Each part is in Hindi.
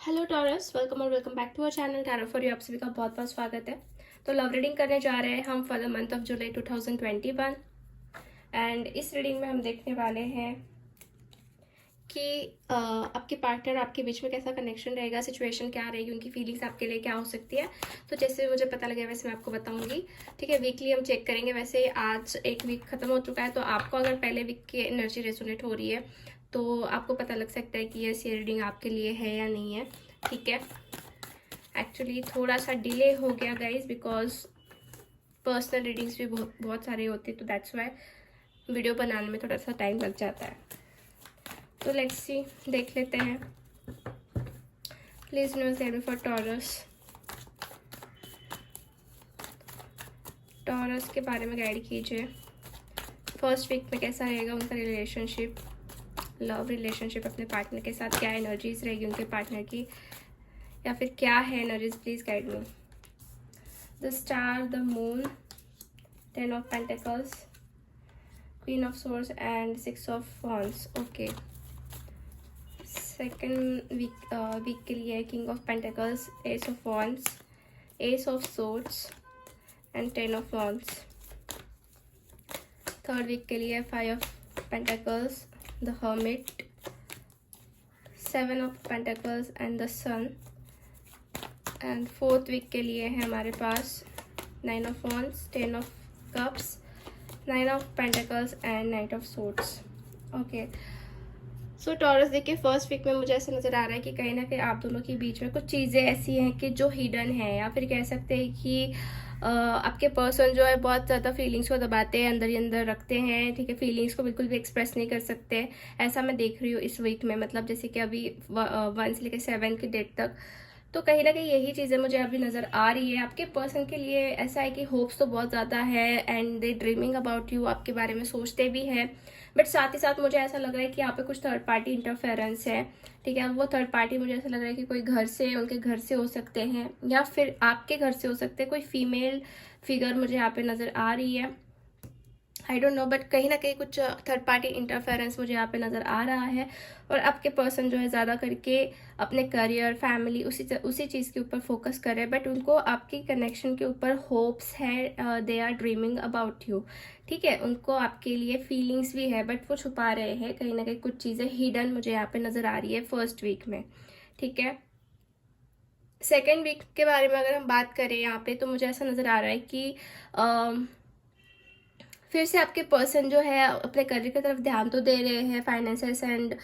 हेलो टॉरस, वेलकम और welcome back to our channel tarot for you. आप सभी का बहुत बहुत स्वागत है। तो लव रीडिंग करने जा रहे हैं हम for the month of July 2021 and इस रीडिंग में हम देखने वाले हैं कि आपके पार्टनर आपके बीच में कैसा कनेक्शन रहेगा, सिचुएशन क्या रहेगी, उनकी फीलिंग्स आपके लिए क्या हो सकती है। तो जैसे मुझे पता लगे वैसे मैं आपको बताऊंगी। ठीक है, वीकली हम चेक करेंगे। वैसे आज एक वीक खत्म हो चुका है, तो आपको अगर पहले वीक की एनर्जी रेजोनेट हो रही है तो आपको पता लग सकता है कि ये रीडिंग आपके लिए है या नहीं है। ठीक है, एक्चुअली थोड़ा सा डिले हो गया गाइज, बिकॉज पर्सनल रीडिंग्स भी बहुत सारे होते हैं, तो दैट्स वाई वीडियो बनाने में थोड़ा सा टाइम लग जाता है। तो लेट्स सी, देख लेते हैं। Please no save for Taurus. Taurus के बारे में गाइड कीजिए। फर्स्ट वीक में कैसा रहेगा उनका रिलेशनशिप, लव रिलेशनशिप अपने पार्टनर के साथ, क्या एनर्जीज रहेगी उनके पार्टनर की, या फिर क्या है energies, please guide me. The star, the moon, 10 of Pentacles, Queen of Swords and 6 of Wands. Okay, second week के लिए king of pentacles, ace of wands, ace of swords and 10 of wands. Third week के लिए 5 of pentacles, the hermit, 7 of pentacles and the sun. And fourth week के लिए है हमारे पास 9 of wands, 10 of cups, 9 of pentacles and knight of swords. Okay, so Taurus देखिए, फर्स्ट वीक में मुझे ऐसा नज़र आ रहा है कि कहीं ना कहीं आप दोनों के बीच में कुछ चीज़ें ऐसी हैं कि जो हिडन है, या फिर कह सकते हैं कि आपके पर्सन जो है बहुत ज़्यादा फीलिंग्स को दबाते हैं, अंदर ही अंदर रखते हैं। ठीक है, फीलिंग्स को बिल्कुल भी एक्सप्रेस नहीं कर सकते, ऐसा मैं देख रही हूँ इस वीक में। मतलब जैसे कि अभी 1 से लेकर 7 की डेट तक, तो कहीं ना कहीं यही चीज़ें मुझे अभी नज़र आ रही है। आपके पर्सन के लिए ऐसा है कि होप्स तो बहुत ज़्यादा है and they dreaming about you, आपके बारे में सोचते भी हैं, बट साथ ही साथ मुझे ऐसा लग रहा है कि यहाँ पे कुछ थर्ड पार्टी इंटरफेरेंस है। ठीक है, वो थर्ड पार्टी मुझे ऐसा लग रहा है कि कोई घर से, उनके घर से हो सकते हैं, या फिर आपके घर से हो सकते हैं। कोई फीमेल फिगर मुझे यहाँ पे नज़र आ रही है, आई डोंट नो, बट कहीं ना कहीं कुछ थर्ड पार्टी इंटरफेरेंस मुझे यहाँ पे नज़र आ रहा है। और आपके पर्सन जो है ज़्यादा करके अपने करियर, फैमिली, उसी चीज़ के ऊपर फोकस कर रहे हैं, बट उनको आपकी कनेक्शन के ऊपर होप्स है, they are dreaming about you. ठीक है, उनको आपके लिए फीलिंग्स भी है, बट वो छुपा रहे हैं। कहीं ना कहीं कुछ चीज़ें हिडन मुझे यहाँ पे नज़र आ रही है फर्स्ट वीक में। ठीक है, सेकेंड वीक के बारे में अगर हम बात करें यहाँ पे, तो मुझे ऐसा नज़र आ रहा है कि फिर से आपके पर्सन जो है अपने करियर की तरफ ध्यान तो दे रहे हैं, फाइनेंसेस एंड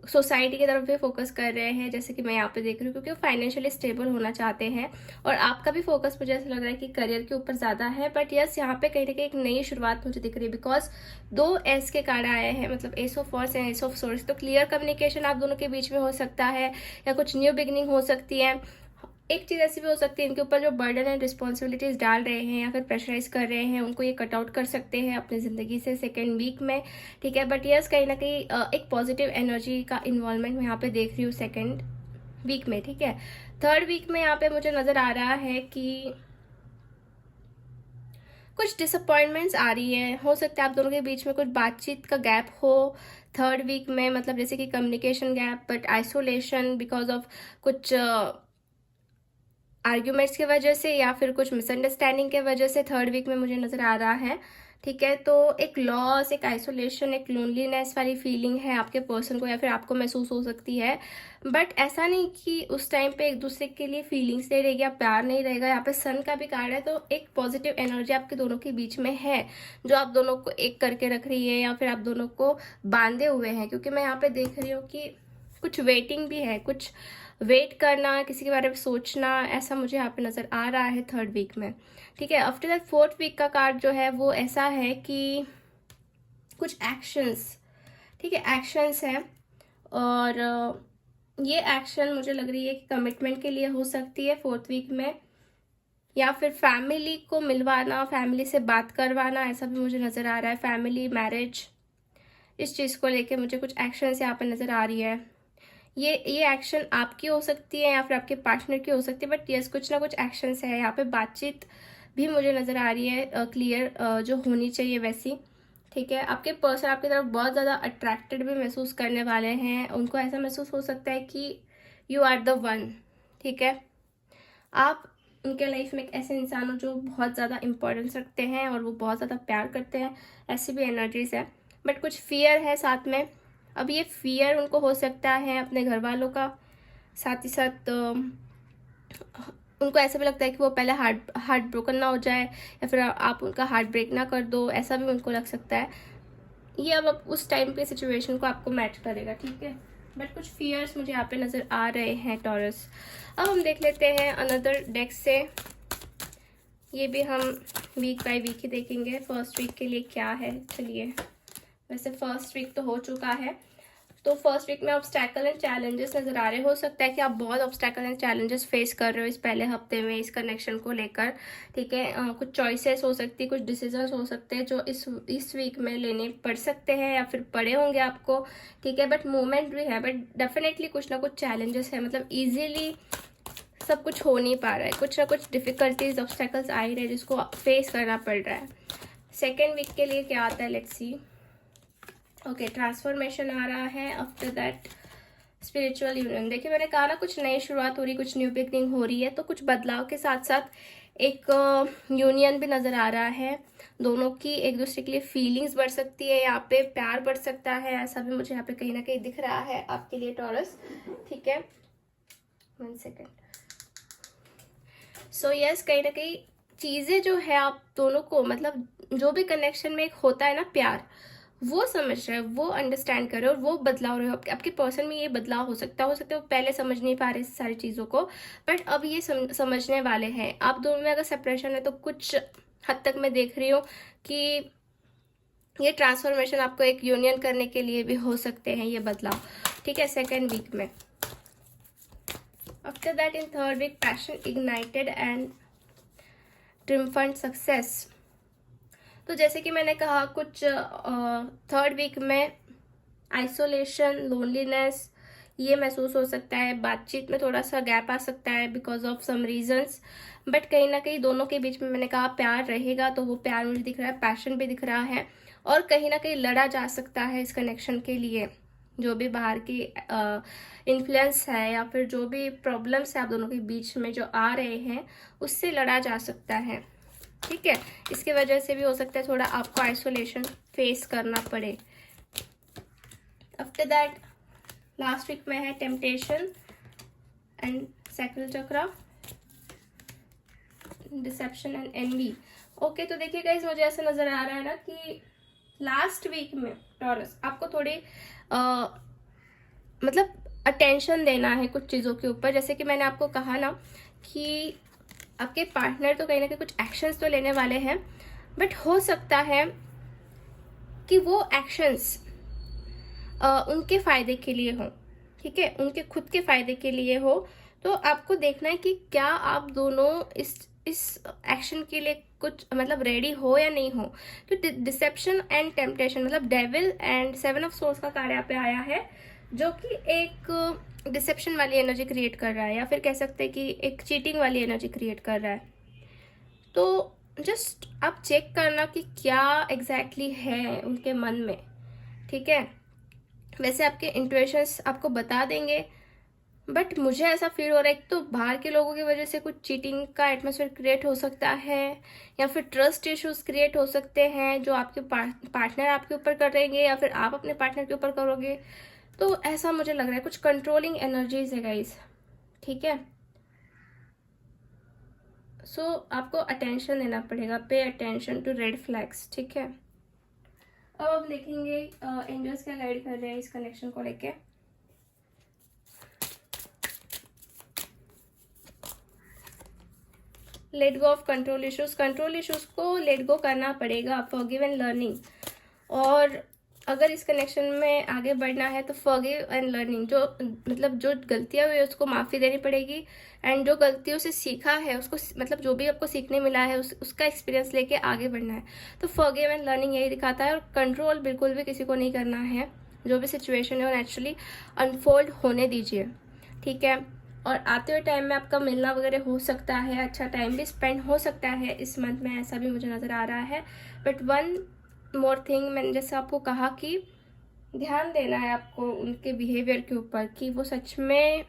सोसाइटी की तरफ भी फोकस कर रहे हैं, जैसे कि मैं यहाँ पे देख रही हूँ, क्योंकि वो फाइनेंशियली स्टेबल होना चाहते हैं। और आपका भी फोकस मुझे ऐसा लग रहा है कि करियर के ऊपर ज़्यादा है, बट यस, यहाँ पे कहीं ना कहीं एक नई शुरुआत मुझे दिख रही है, बिकॉज 2 एस के कार्ड आए हैं, मतलब S of wands and S of source. तो क्लियर कम्युनिकेशन आप दोनों के बीच में हो सकता है, या कुछ न्यू बिगनिंग हो सकती है। एक चीज़ ऐसी भी हो सकती है, इनके ऊपर जो बर्डन एंड रिस्पॉन्सिबिलिटीज डाल रहे हैं या फिर प्रेशराइज कर रहे हैं, उनको ये कट आउट कर सकते हैं अपनी ज़िंदगी से सेकेंड वीक में। ठीक है, बट यस, कहीं ना कहीं एक पॉजिटिव एनर्जी का इन्वॉल्वमेंट मैं यहाँ पे देख रही हूँ सेकेंड वीक में। ठीक है, थर्ड वीक में यहाँ पे मुझे नज़र आ रहा है कि कुछ डिसअपॉइंटमेंट्स आ रही है। हो सकता है आप दोनों के बीच में कुछ बातचीत का गैप हो थर्ड वीक में, मतलब जैसे कि communication gap, but isolation because of कुछ आर्ग्यूमेंट्स की वजह से, या फिर कुछ मिसअंडरस्टैंडिंग के वजह से थर्ड वीक में मुझे नज़र आ रहा है। ठीक है, तो एक लॉस, एक आइसोलेशन, एक लोनलीनेस वाली फीलिंग है आपके पर्सन को, या फिर आपको महसूस हो सकती है। बट ऐसा नहीं कि उस टाइम पे एक दूसरे के लिए फीलिंग्स नहीं रहेगी या प्यार नहीं रहेगा। यहाँ पे सन का भी कार्ड है, तो एक पॉजिटिव एनर्जी आपके दोनों के बीच में है, जो आप दोनों को एक करके रख रही है, या फिर आप दोनों को बांधे हुए हैं। क्योंकि मैं यहाँ पे देख रही हूँ कि कुछ वेटिंग भी है, कुछ वेट करना, किसी के बारे में सोचना, ऐसा मुझे यहाँ पे नज़र आ रहा है थर्ड वीक में। ठीक है, आफ्टर दैट फोर्थ वीक का कार्ड जो है वो ऐसा है कि कुछ एक्शंस, ठीक है, एक्शंस हैं, और ये एक्शन मुझे लग रही है कि कमिटमेंट के लिए हो सकती है फोर्थ वीक में, या फिर फैमिली को मिलवाना, फैमिली से बात करवाना, ऐसा भी मुझे नज़र आ रहा है। फैमिली, मैरिज, इस चीज़ को लेके मुझे कुछ एक्शंस यहाँ पे नज़र आ रही है। ये एक्शन आपकी हो सकती है या फिर आपके पार्टनर की हो सकती है, बट यस, कुछ ना कुछ एक्शंस है यहाँ पे। बातचीत भी मुझे नज़र आ रही है क्लियर, जो होनी चाहिए वैसी। ठीक है, आपके पर्सन आपकी तरफ बहुत ज़्यादा अट्रैक्टेड भी महसूस करने वाले हैं। उनको ऐसा महसूस हो सकता है कि यू आर द वन, ठीक है। आप उनके लाइफ में एक ऐसे इंसान हो जो बहुत ज़्यादा इम्पोर्टेंस रखते हैं और वो बहुत ज़्यादा प्यार करते हैं, ऐसी भी एनर्जीज है। बट कुछ फियर है साथ में। अब ये फियर उनको हो सकता है अपने घर वालों का, साथ ही साथ उनको ऐसा भी लगता है कि वो पहले हार्ट ब्रोकन ना हो जाए, या फिर आप उनका हार्ट ब्रेक ना कर दो, ऐसा भी उनको लग सकता है। ये अब उस टाइम पे सिचुएशन को आपको मैच करेगा, ठीक है। बट कुछ फियर्स मुझे यहाँ पे नज़र आ रहे हैं टॉरस। अब हम देख लेते हैं अनदर डेक से। ये भी हम वीक बाय वीक ही देखेंगे, फर्स्ट वीक के लिए क्या है। चलिए, वैसे फर्स्ट वीक तो हो चुका है, तो फर्स्ट वीक में ऑब्स्टैकल एंड चैलेंजेस नजर आ रहे। हो सकता है कि आप बहुत ऑब्स्टैकल एंड चैलेंजेस फेस कर रहे हो इस पहले हफ्ते में इस कनेक्शन को लेकर, ठीक है। कुछ चॉइसेस हो सकती है, कुछ डिसीजंस हो सकते हैं जो इस वीक में लेने पड़ सकते हैं या फिर पड़े होंगे आपको, ठीक है। बट मूवमेंट भी है, बट डेफिनेटली कुछ ना कुछ चैलेंजेस है, मतलब ईजिली सब कुछ हो नहीं पा रहा है, कुछ ना कुछ डिफिकल्टीज ऑब्स्टैकल्स आ ही रहे हैं जिसको फेस करना पड़ रहा है। सेकेंड वीक के लिए क्या आता है, लेट्स सी। ओके, ट्रांसफॉर्मेशन आ रहा है, आफ्टर दैट स्पिरिचुअल यूनियन। देखिए, मैंने कहा ना कुछ नई शुरुआत हो रही, कुछ न्यू बिगनिंग हो रही है, तो कुछ बदलाव के साथ साथ एक यूनियन भी नजर आ रहा है। दोनों की एक दूसरे के लिए फीलिंग्स बढ़ सकती है, यहाँ पे प्यार बढ़ सकता है, ऐसा भी मुझे यहाँ पे कहीं ना कहीं दिख रहा है आपके लिए टॉरस, ठीक है। 1 सेकेंड। सो यस, कहीं ना कहीं चीजें जो है आप दोनों को, मतलब जो भी कनेक्शन में एक होता है ना प्यार, वो समझ रहे हो, वो अंडरस्टैंड कर रहे हो और वो बदलाव रहे हो। आपके पर्सन में ये बदलाव हो सकता है वो पहले समझ नहीं पा रहे इस सारी चीज़ों को, बट अब ये समझने वाले हैं। आप दोनों में अगर सेपरेशन है तो कुछ हद तक मैं देख रही हूँ कि ये ट्रांसफॉर्मेशन आपको एक यूनियन करने के लिए भी हो सकते हैं ये बदलाव, ठीक है, सेकेंड वीक में। After that in third week, passion ignited and triumphant success. तो जैसे कि मैंने कहा, कुछ थर्ड वीक में आइसोलेशन, लोनलीनेस ये महसूस हो सकता है, बातचीत में थोड़ा सा गैप आ सकता है because of some reasons, but कहीं ना कहीं दोनों के बीच में मैंने कहा प्यार रहेगा, तो वो प्यार मुझे दिख रहा है, पैशन भी दिख रहा है, और कहीं ना कहीं लड़ा जा सकता है इस कनेक्शन के लिए। जो भी बाहर की इन्फ्लुएंस है या फिर जो भी प्रॉब्लम्स है आप दोनों के बीच में जो आ रहे हैं, उससे लड़ा जा सकता है, ठीक है। इसकी वजह से भी हो सकता है थोड़ा आपको आइसोलेशन फेस करना पड़े। आफ्टर दैट लास्ट वीक में है temptation and sacral chakra, deception and envy. Okay, तो देखिए गाइस, मुझे ऐसा नजर आ रहा है ना कि लास्ट वीक में टॉरस आपको थोड़ी मतलब अटेंशन देना है कुछ चीज़ों के ऊपर। जैसे कि मैंने आपको कहा ना कि आपके पार्टनर तो कहीं ना कहीं कुछ एक्शंस तो लेने वाले हैं, बट हो सकता है कि वो एक्शंस उनके फायदे के लिए हो, ठीक है, उनके खुद के फायदे के लिए हो। तो आपको देखना है कि क्या आप दोनों इस एक्शन के लिए कुछ मतलब रेडी हो या नहीं हो। तो डिसेप्शन एंड टेम्पटेशन मतलब डेविल एंड 7 ऑफ सोर्स का कार्ड यहाँ पे आया है, जो कि एक डिसेप्शन वाली एनर्जी क्रिएट कर रहा है, या फिर कह सकते हैं कि एक चीटिंग वाली एनर्जी क्रिएट कर रहा है। तो जस्ट आप चेक करना कि क्या एग्जैक्टली है उनके मन में, ठीक है। वैसे आपके इंट्यूशंस आपको बता देंगे, बट मुझे ऐसा फील हो रहा है कि तो बाहर के लोगों की वजह से कुछ चीटिंग का एटमॉस्फेयर क्रिएट हो सकता है, या फिर ट्रस्ट इश्यूज क्रिएट हो सकते हैं जो आपके पार्टनर आपके ऊपर करेंगे या फिर आप अपने पार्टनर के ऊपर करोगे। तो ऐसा मुझे लग रहा है, कुछ कंट्रोलिंग एनर्जीज है गाइस, ठीक है। सो आपको अटेंशन देना पड़ेगा, pay attention to red flags, ठीक है। अब हम देखेंगे एंजल्स क्या गाइड कर रहे हैं इस कनेक्शन को लेके। Let go of control issues, control issues को लेट गो करना पड़ेगा, फॉरगिव एंड लर्निंग। और अगर इस कनेक्शन में आगे बढ़ना है तो फॉरगिव एंड लर्निंग, जो मतलब जो गलतियां हुई है उसको माफ़ी देनी पड़ेगी, एंड जो गलतियों से सीखा है उसको मतलब जो भी आपको सीखने मिला है उसका एक्सपीरियंस लेके आगे बढ़ना है। तो फॉरगिव एंड लर्निंग यही दिखाता है, और कंट्रोल बिल्कुल भी किसी को नहीं करना है। जो भी सिचुएशन है वो नेचुरली अनफोल्ड होने दीजिए, ठीक है। और आते हुए टाइम में आपका मिलना वगैरह हो सकता है, अच्छा टाइम भी स्पेंड हो सकता है इस मंथ में, ऐसा भी मुझे नज़र आ रहा है। बट वन मोर थिंग, मैंने जैसे आपको कहा कि ध्यान देना है आपको उनके बिहेवियर के ऊपर कि वो सच में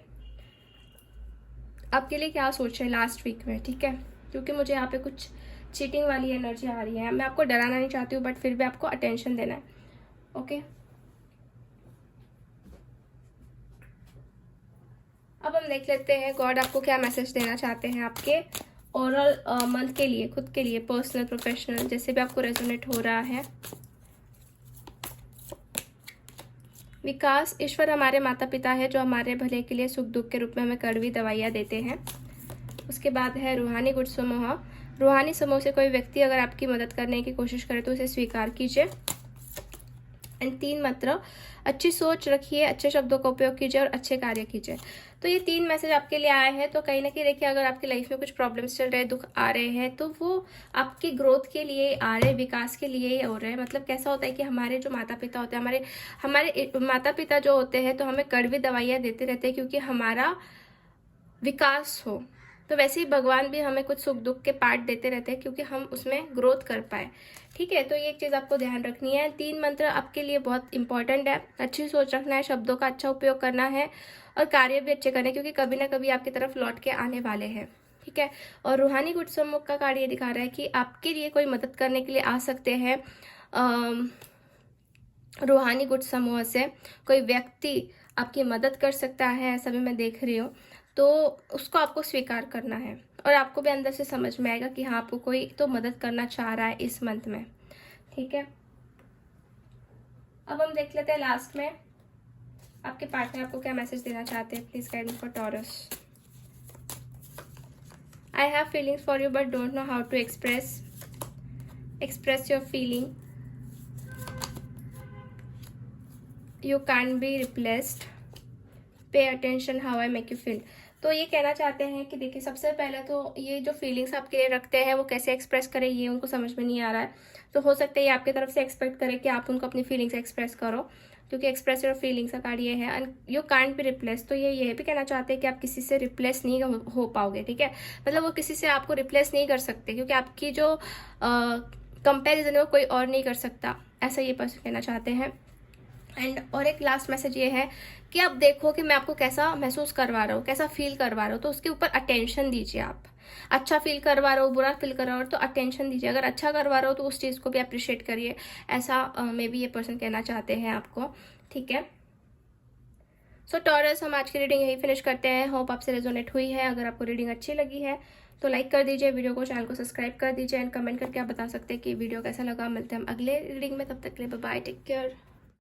आपके लिए क्या सोच रहे हैं लास्ट वीक में, ठीक है, क्योंकि मुझे यहाँ पे कुछ चीटिंग वाली एनर्जी आ रही है। मैं आपको डराना नहीं चाहती हूँ, बट फिर भी आपको अटेंशन देना है। ओके, अब हम देख लेते हैं गॉड आपको क्या मैसेज देना चाहते हैं आपके ओवरऑल मंथ के लिए, खुद के लिए, पर्सनल, प्रोफेशनल, जैसे भी आपको रेजोनेट हो रहा है। विकास, ईश्वर हमारे माता पिता है जो हमारे भले के लिए सुख दुख के रूप में हमें कड़वी दवाइयाँ देते हैं। उसके बाद है रूहानी गुड समूह। रूहानी समूह से कोई व्यक्ति अगर आपकी मदद करने की कोशिश करे तो उसे स्वीकार कीजिए। एंड 3 मंत्र, अच्छी सोच रखिए, अच्छे शब्दों का उपयोग कीजिए और अच्छे कार्य कीजिए। तो ये 3 मैसेज आपके लिए आए हैं। तो कहीं ना कहीं देखिए, अगर आपकी लाइफ में कुछ प्रॉब्लम्स चल रहे हैं, दुख आ रहे हैं, तो वो आपकी ग्रोथ के लिए आ रहे हैं, विकास के लिए ही हो रहे हैं। मतलब कैसा होता है कि हमारे जो माता पिता होते हैं, हमारे माता पिता जो होते हैं, तो हमें कड़वी दवाइयाँ देते रहते हैं क्योंकि हमारा विकास हो। तो वैसे ही भगवान भी हमें कुछ सुख दुख के पार्ट देते रहते हैं क्योंकि हम उसमें ग्रोथ कर पाए, ठीक है। तो ये एक चीज़ आपको ध्यान रखनी है। 3 मंत्र आपके लिए बहुत इंपॉर्टेंट है। अच्छी सोच रखना है, शब्दों का अच्छा उपयोग करना है और कार्य भी अच्छे करने, क्योंकि कभी ना कभी आपकी तरफ लौट के आने वाले हैं, ठीक है। और रूहानी गुड सम्मुख का कार्य दिखा रहा है कि आपके लिए कोई मदद करने के लिए आ सकते हैं। रूहानी गुड समूह से कोई व्यक्ति आपकी मदद कर सकता है, ऐसा भी मैं देख रही हूँ। तो उसको आपको स्वीकार करना है और आपको भी अंदर से समझ में आएगा कि हाँ, आपको कोई तो मदद करना चाह रहा है इस मंथ में, ठीक है। अब हम देख लेते हैं लास्ट में आपके पार्टनर आपको क्या मैसेज देना चाहते हैं। Please guide me for Taurus. I have feelings for you but don't know how to express your feeling. You can be replaced. Pay attention how I make you feel. तो ये कहना चाहते हैं कि देखिए, सबसे पहले तो ये जो फीलिंग्स आपके लिए रखते हैं वो कैसे एक्सप्रेस करें ये उनको समझ में नहीं आ रहा है। तो हो सकता है ये आपकी तरफ से एक्सपेक्ट करें कि आप उनको अपनी फीलिंग्स एक्सप्रेस करो, क्योंकि एक्सप्रेस योर फीलिंग्स का कार्ड ये है। And you can't be replace, तो ये भी कहना चाहते हैं कि आप किसी से रिप्लेस नहीं हो पाओगे, ठीक है। मतलब वो किसी से आपको रिप्लेस नहीं कर सकते, क्योंकि आपकी जो कंपेरिजन है वो कोई और नहीं कर सकता, ऐसा ये पर्सन कहना चाहते हैं। एंड और एक लास्ट मैसेज ये है कि आप देखो कि मैं आपको कैसा महसूस करवा रहा हूँ, कैसा फील करवा रहा हूँ, तो उसके ऊपर अटेंशन दीजिए। आप अच्छा फील करवा रहे हो, बुरा फील करवा रहे हो, तो अटेंशन दीजिए। अगर अच्छा करवा रहे हो तो उस चीज़ को भी अप्रिशिएट करिए, ऐसा मे बी ये पर्सन कहना चाहते हैं आपको, ठीक है। सो टॉरस, हम आज की रीडिंग यही फिनिश करते हैं। होप आपसे रेजोनेट हुई है। अगर आपको रीडिंग अच्छी लगी है तो लाइक कर दीजिए वीडियो को, चैनल को सब्सक्राइब कर दीजिए एंड कमेंट करके आप बता सकते हैं कि वीडियो कैसा लगा। मिलते हैं हम अगले रीडिंग में, तब तक के लिए बाय बाय, टेक केयर।